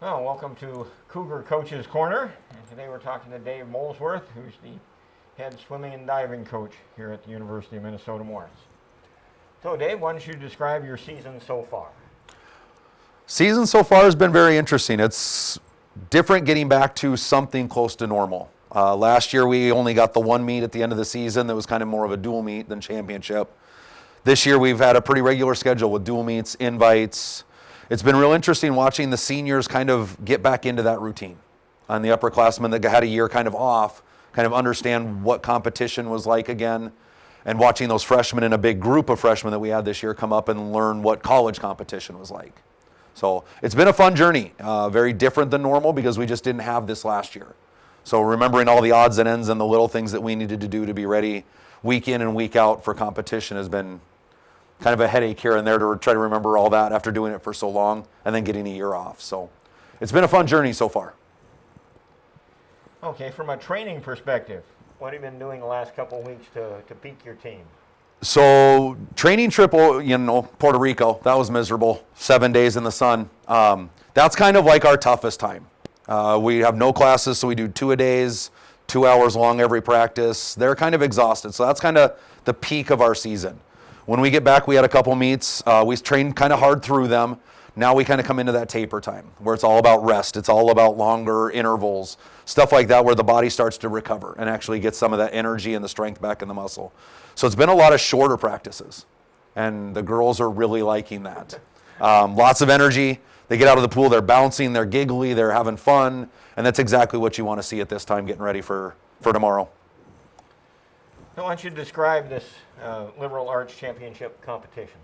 Well, welcome to Cougar Coach's Corner. And today we're talking to Dave Molesworth, who's the head swimming and diving coach here at the University of Minnesota Morris. So, Dave, why don't you describe your season so far? Season so far has been very interesting. It's different getting back to something close to normal. Last year we only got the one meet at the end of the season that was kind of more of a dual meet than championship. This year we've had a pretty regular schedule with dual meets, invites. It's been real interesting watching the seniors kind of get back into that routine. And the upperclassmen that had a year kind of off, kind of understand what competition was like again, and watching those freshmen in a big group of freshmen that we had this year come up and learn what college competition was like. So it's been a fun journey, very different than normal because we just didn't have this last year. So remembering all the odds and ends and the little things that we needed to do to be ready week in and week out for competition has been kind of a headache here and there to try to remember all that after doing it for so long and then getting a year off. So it's been a fun journey so far. Okay, from a training perspective, what have you been doing the last couple of weeks to peak your team? So training trip, Puerto Rico, that was miserable. 7 days in the sun. That's kind of like our toughest time. We have no classes, so we do 2-a-days, 2 hours long every practice. They're kind of exhausted, so that's kind of the peak of our season. When we get back, we had a couple meets. We trained kind of hard through them. Now we kind of come into that taper time where it's all about rest. It's all about longer intervals, stuff like that where the body starts to recover and actually get some of that energy and the strength back in the muscle. So it's been a lot of shorter practices, and the girls are really liking that. Lots of energy. They get out of the pool, they're bouncing, they're giggly, they're having fun, and that's exactly what you want to see at this time getting ready for tomorrow. So why don't you describe this Liberal Arts Championship competition?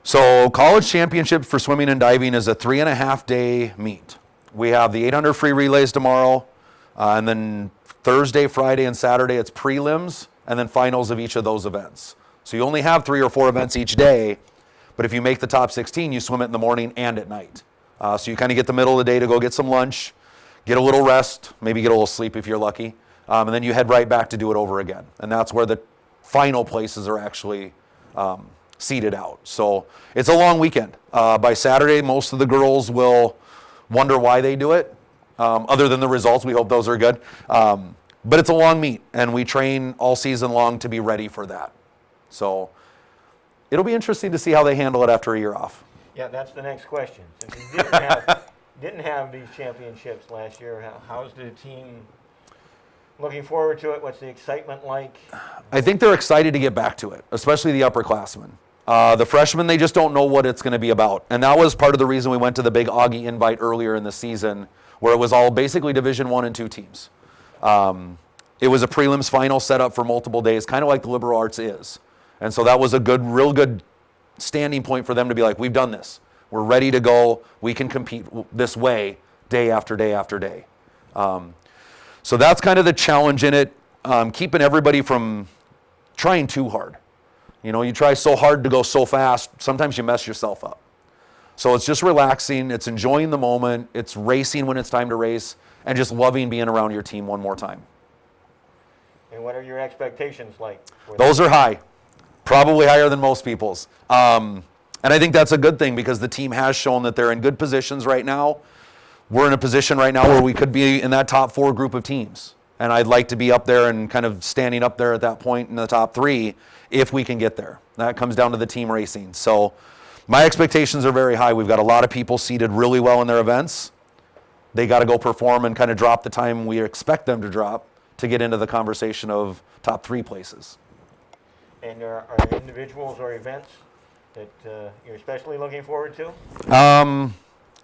So college championship for swimming and diving is a 3.5-day meet. We have the 800 free relays tomorrow, and then Thursday, Friday, and Saturday it's prelims, and then finals of each of those events. So you only have 3 or 4 events each day, but if you make the top 16, you swim it in the morning and at night. So you kind of get the middle of the day to go get some lunch, get a little rest, maybe get a little sleep if you're lucky, and then you head right back to do it over again. And that's where the final places are actually seeded out. So it's a long weekend. By Saturday, most of the girls will wonder why they do it. Other than the results, we hope those are good. But it's a long meet, and we train all season long to be ready for that. So it'll be interesting to see how they handle it after a year off. Yeah, that's the next question. Since you didn't have these championships last year, how's the team looking forward to it? What's the excitement like? I think they're excited to get back to it, especially the upperclassmen. The freshmen, they just don't know what it's going to be about. And that was part of the reason we went to the big Augie invite earlier in the season, where it was all basically Division I and II teams. It was a prelims final set up for multiple days, kind of like the liberal arts is. And so that was a real good standing point for them to be like, we've done this. We're ready to go. We can compete this way day after day after day. So that's kind of the challenge in it, keeping everybody from trying too hard. You know, you try so hard to go so fast, sometimes you mess yourself up. So it's just relaxing, it's enjoying the moment, it's racing when it's time to race, and just loving being around your team one more time. And what are your expectations like? Those are high, probably higher than most people's. And I think that's a good thing because the team has shown that they're in good positions right now. We're in a position right now where we could be in that top 4 group of teams. And I'd like to be up there and kind of standing up there at that point in the top 3 if we can get there. That comes down to the team racing. So my expectations are very high. We've got a lot of people seated really well in their events. They got to go perform and kind of drop the time we expect them to drop to get into the conversation of top 3 places. And are there individuals or events that you're especially looking forward to?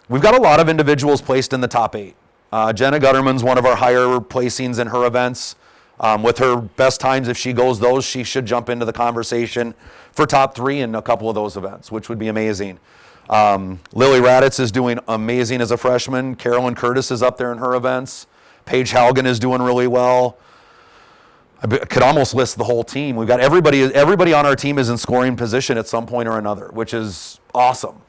We've got a lot of individuals placed in the top 8. Jenna Gutterman's one of our higher placings in her events. With her best times, if she goes those, she should jump into the conversation for top 3 in a couple of those events, which would be amazing. Lily Raditz is doing amazing as a freshman. Carolyn Curtis is up there in her events. Paige Haugen is doing really well. I could almost list the whole team. We've got everybody on our team is in scoring position at some point or another, which is awesome.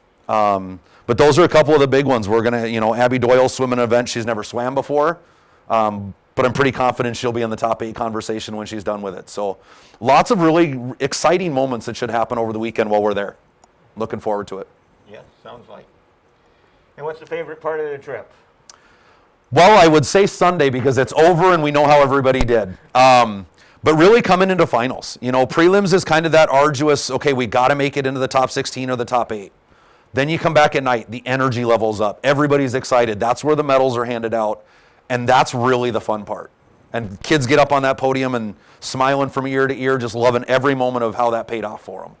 But those are a couple of the big ones. We're going to, Abby Doyle swim an event she's never swam before. But I'm pretty confident she'll be in the top 8 conversation when she's done with it. So lots of really exciting moments that should happen over the weekend while we're there. Looking forward to it. Yeah, sounds like. And what's the favorite part of the trip? Well, I would say Sunday because it's over and we know how everybody did. But really coming into finals, prelims is kind of that arduous, okay, we got to make it into the top 16 or the top 8. Then you come back at night, the energy level's up. Everybody's excited. That's where the medals are handed out. And that's really the fun part. And kids get up on that podium and smiling from ear to ear, just loving every moment of how that paid off for them.